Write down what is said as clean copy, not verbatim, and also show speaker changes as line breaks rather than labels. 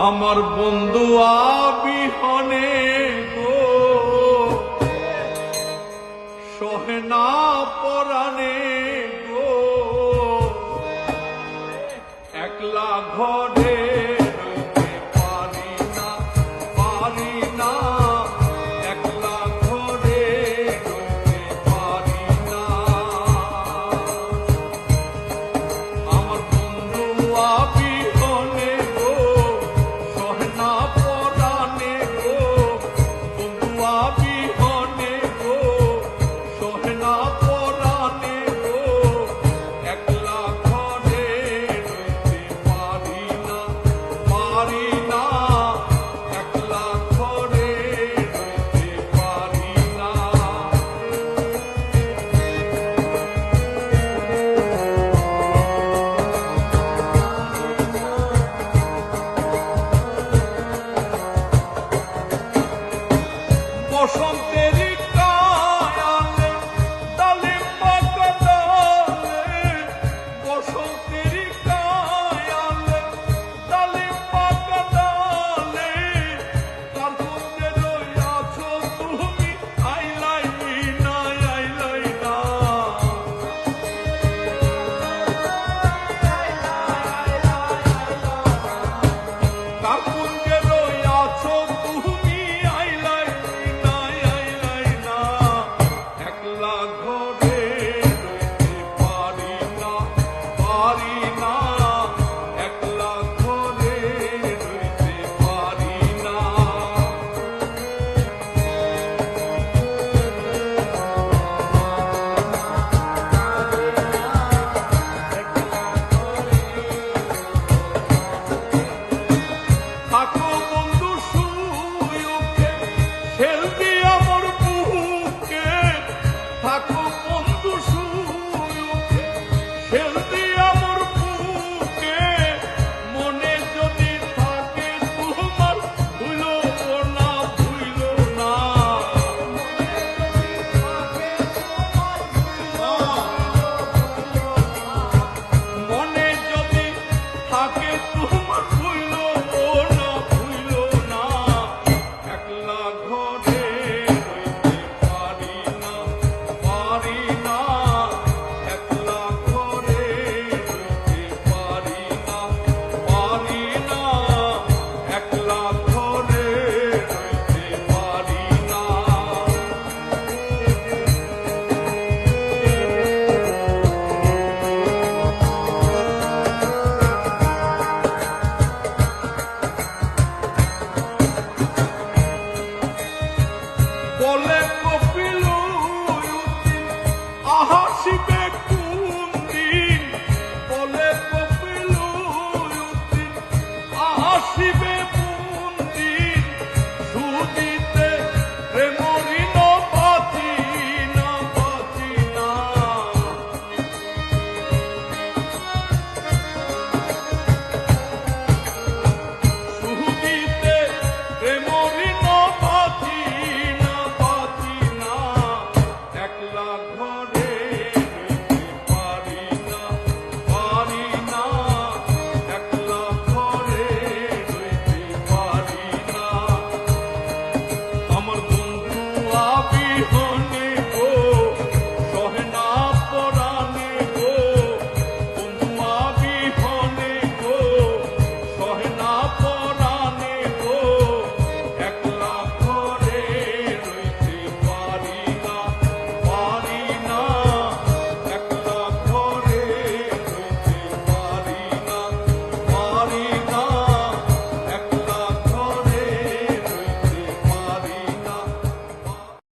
আমার বন্ধু আবিহনে গো সোহেনা পরাণে গো একলা ঘরে রইতে পারি না একলা ঘরে রইতে পারি না আমার বন্ধু আবিহনে গো সোহেনা পরাণে গো বন্ধু আবিহনে গো সোহেনা পরাণে গো একলা ঘরে রইতে পারি না একলা ঘরে রইতে পারি না বসন্তের কায়ালে ডালে পাকা ডালে বসন্তের কায়ালে ডালে পাকা ডালে কার মধ্যে রইয়াছো তুমি আইলাই না কার মধ্যে রইয়াছো তুমি আইলাই না একলা ঘরে রইতে পারি না একলা ঘরে রইতে পারি না থাকো বন্ধু সুয়োগে খেলবি আমার বুকে থাকো বন্ধু সুয়োগে খেলবি আমার বুকে মনে যদি থাকে তোমার ভুলো না মনে যদি থাকে তোমার ভুলো না একলা ঘরে রইতে পারি না একলা ঘরে রইতে পারি না একলা ঘরে রইতে পারি না বলে কপিলুদ্দিন আসিবে কোনদিন বলে কপিলুদ্দিন আসিবে